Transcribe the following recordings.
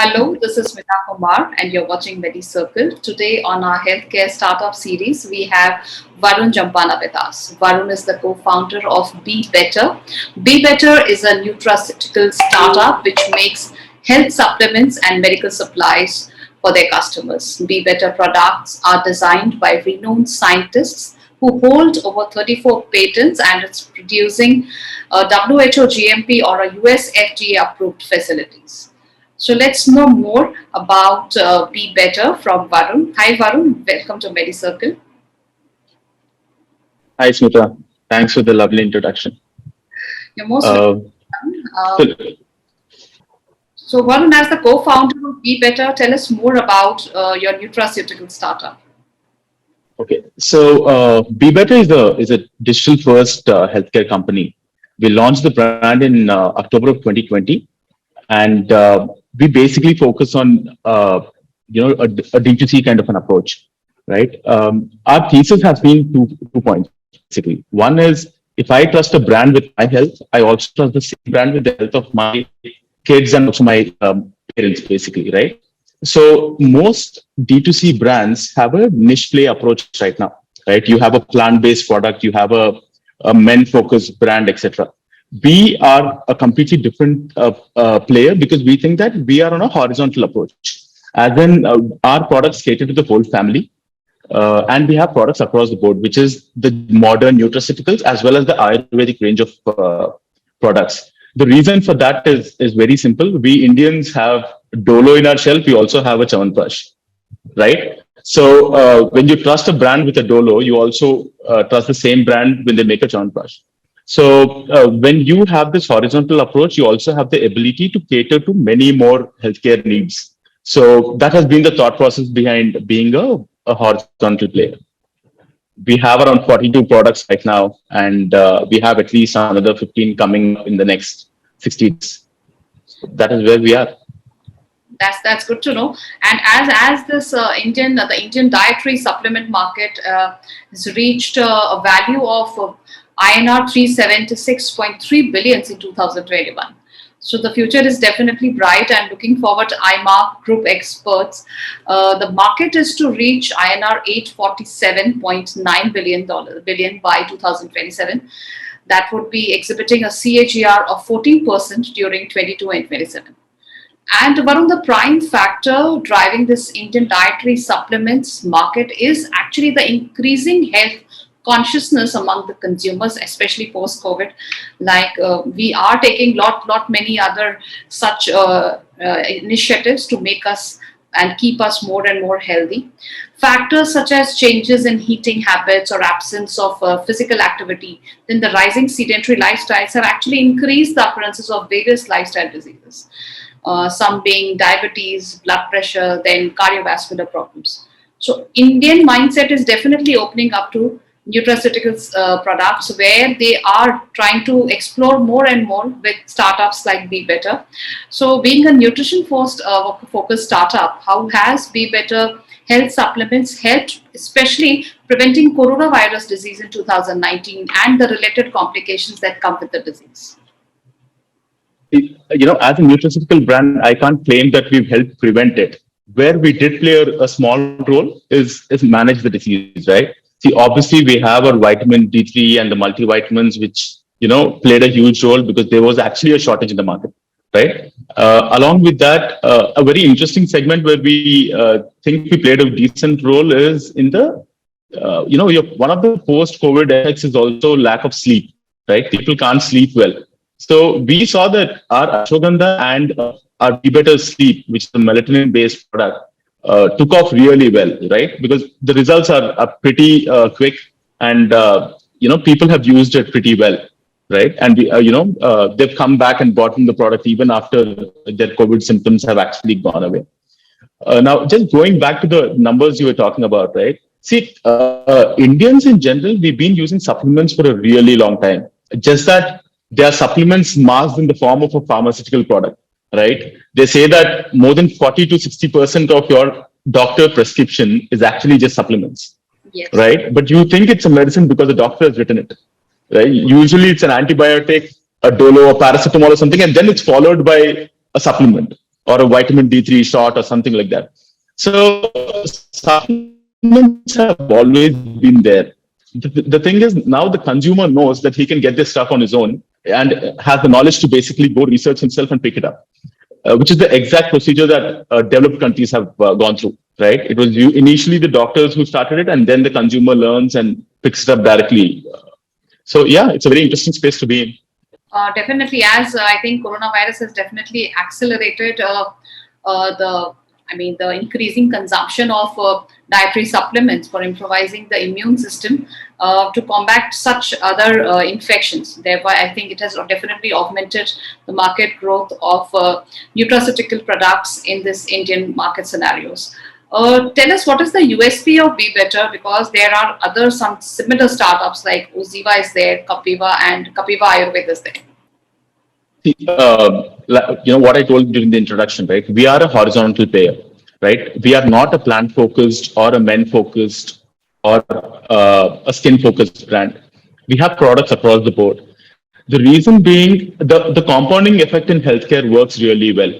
Hello, this is Smita Kumar, and you're watching MediCircle. Today, on our healthcare startup series, we have Varun Jampana with us. Varun is the co founder of Be Better. Be Better is a nutraceutical startup which makes health supplements and medical supplies for their customers. Be Better products are designed by renowned scientists who hold over 34 patents, and it's producing WHO GMP or a US FDA approved facilities. So let's know more about Be Better from Varun. Hi Varun, welcome to MediCircle. Hi, Smita. Thanks for the lovely introduction. You're most Uh, welcome. so, So Varun, as the co-founder of Be Better, tell us more about your nutraceutical startup. okay, Be Better is a digital first healthcare company. We launched the brand in October of 2020, and we basically focus on a D2C kind of an approach, right? Our thesis has been two points basically. One is if I trust a brand with my health, I also trust the same brand with the health of my kids and also my parents, basically, right? So most D2C brands have a niche play approach right now, right? You have a plant-based product, you have a men-focused brand, etc. We are a completely different player because we think that we are on a horizontal approach. As in, our products cater to the whole family, and we have products across the board, which is the modern nutraceuticals as well as the Ayurvedic range of products. The reason for that is very simple. We Indians have Dolo in our shelf. We also have a Chyawanprash, right? So when you trust a brand with a Dolo, you also trust the same brand when they make a Chyawanprash. So when you have this horizontal approach, you also have the ability to cater to many more healthcare needs. So that has been the thought process behind being a horizontal player. We have around 42 products right now, and we have at least another 15 coming up in the next 60 days. That is where we are. That's good to know. And as this the Indian dietary supplement market has reached a value of INR 376.3 billions in 2021. So the future is definitely bright, and looking forward to IMARC group experts. The market is to reach INR 847.9 billion by 2027. That would be exhibiting a CAGR of 14% during 22 and 27. And one of the prime factor driving this Indian dietary supplements market is actually the increasing health consciousness among the consumers, especially post COVID. Like we are taking lot many other such initiatives to make us and keep us more and more healthy. Factors such as changes in eating habits or absence of physical activity, then the rising sedentary lifestyles have actually increased the occurrences of various lifestyle diseases, some being diabetes, blood pressure, then cardiovascular problems. So Indian mindset is definitely opening up to nutraceuticals products where they are trying to explore more and more with startups like Be Better. So being a nutrition focused startup, how has Be Better health supplements helped, especially preventing coronavirus disease in 2019 and the related complications that come with the disease? As a nutraceutical brand, I can't claim that we've helped prevent it. Where we did play a small role is manage the disease, right? See, obviously we have our vitamin D3 and the multivitamins, which played a huge role because there was actually a shortage in the market, right? Along with that, a very interesting segment where we think we played a decent role is in the one of the post-COVID effects is also lack of sleep, right? People can't sleep well. So we saw that our ashwagandha and our Be Better Sleep, which is a melatonin-based product, took off really well, right? Because the results are pretty quick, and people have used it pretty well, right? And they've come back and bought the product even after their COVID symptoms have actually gone away. Now, just going back to the numbers you were talking about, right? See, Indians in general, we've been using supplements for a really long time. Just that they are supplements masked in the form of a pharmaceutical product, right? They say that more than 40 to 60% of your doctor prescription is actually just supplements, Yes. right? But you think it's a medicine because the doctor has written it, right? Usually it's an antibiotic, a Dolo, a paracetamol or something, and then it's followed by a supplement. or a vitamin D3 shot or something like that. So supplements have always been there. The thing is, now the consumer knows that he can get this stuff on his own and has the knowledge to basically go research himself and pick it up, which is the exact procedure that developed countries have gone through, right? It was initially the doctors who started it, and then the consumer learns and picks it up directly. So yeah, it's a very interesting space to be in. Definitely, as I think coronavirus has definitely accelerated the increasing consumption of dietary supplements for improvising the immune system to combat such other infections. Thereby, I think it has definitely augmented the market growth of nutraceutical products in this Indian market scenarios. Tell us, what is the USP of Be Better, because there are other some similar startups like Uziva is there, Kapiva, and Kapiva Ayurveda is there. What I told during the introduction, right? We are a horizontal player, right? We are not a plant focused or a men focused or a skin focused brand. We have products across the board. The reason being, the compounding effect in healthcare works really well,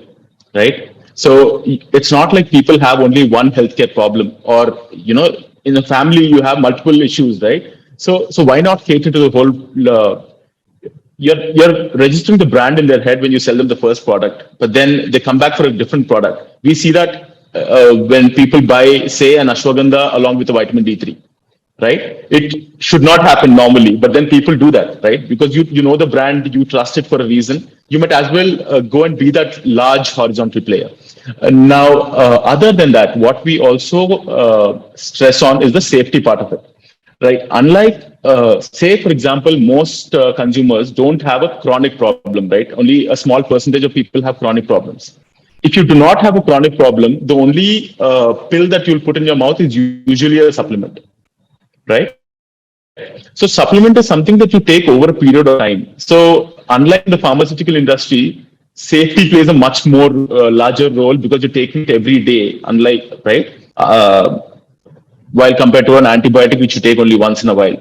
right? So it's not like people have only one healthcare problem, or in a family you have multiple issues, right? So why not cater to the whole? You're registering the brand in their head when you sell them the first product, but then they come back for a different product. We see that when people buy, say, an ashwagandha along with a vitamin D3, right? It should not happen normally, but then people do that, right? Because you know the brand, you trust it for a reason. You might as well go and be that large horizontal player. Other than that, what we also stress on is the safety part of it, right? Unlike, say, for example, most consumers don't have a chronic problem, right? Only a small percentage of people have chronic problems. If you do not have a chronic problem, the only pill that you'll put in your mouth is usually a supplement, right? So supplement is something that you take over a period of time. So unlike the pharmaceutical industry, safety plays a much more larger role because you're taking it every day, unlike, right? While compared to an antibiotic, which you take only once in a while.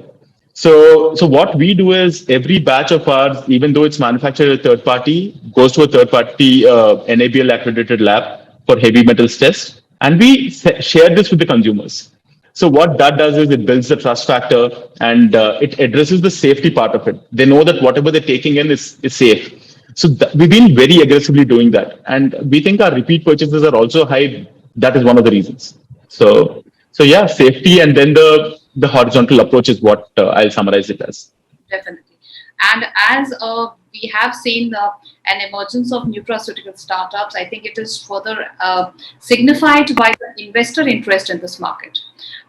So what we do is every batch of ours, even though it's manufactured at a third party, goes to a third party NABL accredited lab for heavy metals test, and we share this with the consumers. So what that does is it builds the trust factor, and it addresses the safety part of it. They know that whatever they're taking in is safe. So we've been very aggressively doing that, and we think our repeat purchases are also high. That is one of the reasons. So yeah, safety and then the horizontal approach is what I'll summarize it as. Definitely. And as we have seen an emergence of nutraceutical startups, I think it is further signified by the investor interest in this market.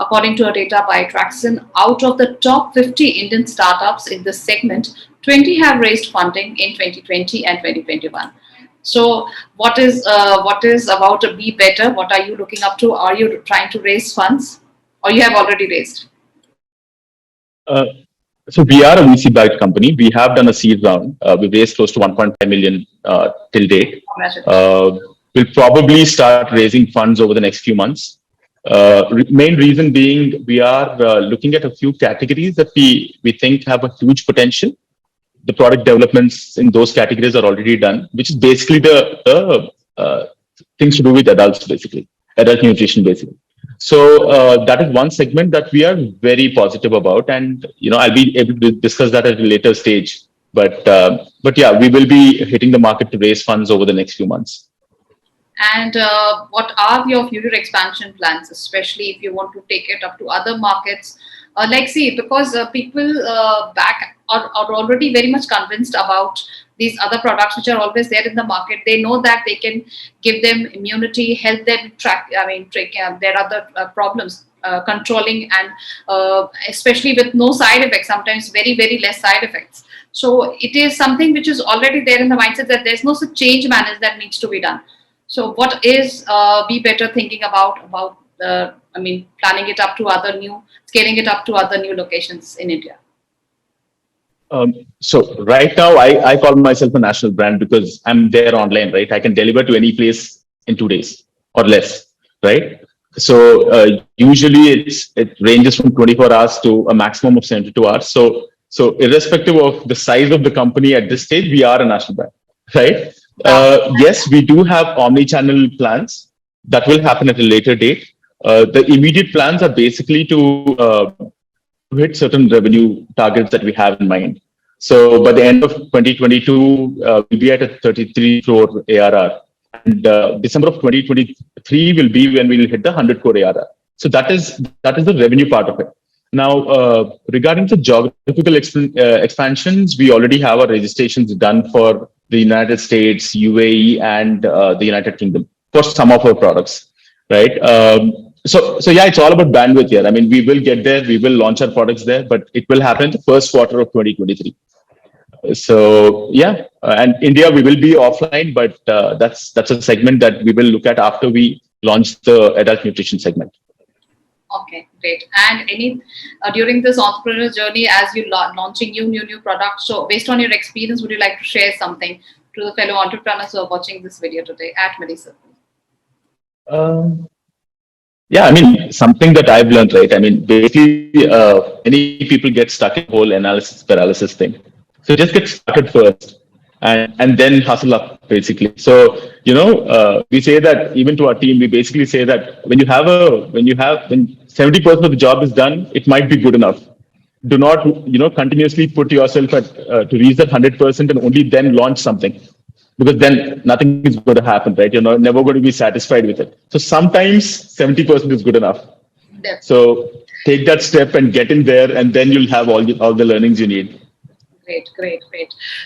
According to a data by Traxon, out of the top 50 Indian startups in this segment, 20 have raised funding in 2020 and 2021. So what is about to Be Better? What are you looking up to? Are you trying to raise funds, or you have already raised? So we are a VC-backed company. We have done a seed round. We've raised close to 1.5 million till date. We'll probably start raising funds over the next few months. Main reason being, we are looking at a few categories that we think have a huge potential. The product developments in those categories are already done, which is basically the things to do with adults, basically, adult nutrition, basically. So that is one segment that we are very positive about, and I'll be able to discuss that at a later stage. But yeah, we will be hitting the market to raise funds over the next few months. And what are your future expansion plans, especially if you want to take it up to other markets? Because people back are already very much convinced about these other products which are always there in the market. They know that they can give them immunity, help them take care of their other problems, controlling, and especially with no side effects, sometimes very, very less side effects. So it is something which is already there in the mindset that there's no such change managed that needs to be done. So what is Be Better thinking about planning it up to scaling it up to other new locations in India? So right now, I call myself a national brand because I'm there online, right? I can deliver to any place in 2 days or less, right? So usually it ranges from 24 hours to a maximum of 72 hours. So irrespective of the size of the company at this stage, we are a national brand, right? Yes, we do have omni-channel plans. That will happen at a later date. The immediate plans are basically to hit certain revenue targets that we have in mind. So by the end of 2022, we'll be at a 33 crore ARR. And December of 2023 will be when we'll hit the 100 crore ARR. So that is the revenue part of it. Now, regarding the geographical expansions, we already have our registrations done for the United States, UAE, and the United Kingdom for some of our products, right? So yeah, it's all about bandwidth here. I mean, we will get there, we will launch our products there, but it will happen in the first quarter of 2023. So yeah, and India we will be offline, but that's a segment that we will look at after we launch the adult nutrition segment. Okay, great. And any during this entrepreneur journey, as you launching new products, so based on your experience, would you like to share something to the fellow entrepreneurs who are watching this video today at MediCircle? Um, Yeah, I mean, something that I've learned, right? I mean, basically, many people get stuck in the whole analysis paralysis thing. So just get started first and then hustle up, basically. So, we say that even to our team, we basically say that when 70% of the job is done, it might be good enough. Do not, continuously put yourself to reach that 100% and only then launch something, because then nothing is going to happen, right? You're never going to be satisfied with it. So sometimes 70% is good enough. So take that step and get in there, and then you'll have all the learnings you need. Great.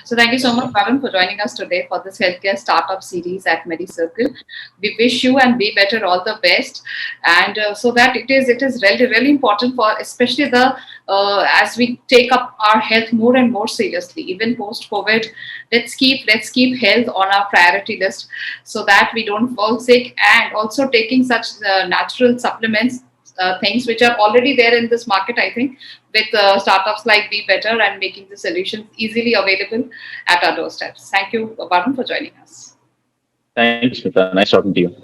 So thank you so much, Varun, for joining us today for this healthcare startup series at MediCircle. We wish you and Be Better all the best, and so that it is really important for especially the as we take up our health more and more seriously, even post COVID. Let's keep health on our priority list so that we don't fall sick, and also taking such natural supplements. Things which are already there in this market, I think, with startups like Be Better and making the solutions easily available at our doorsteps. Thank you, Varun, for joining us. Thanks, Smita. Nice talking to you.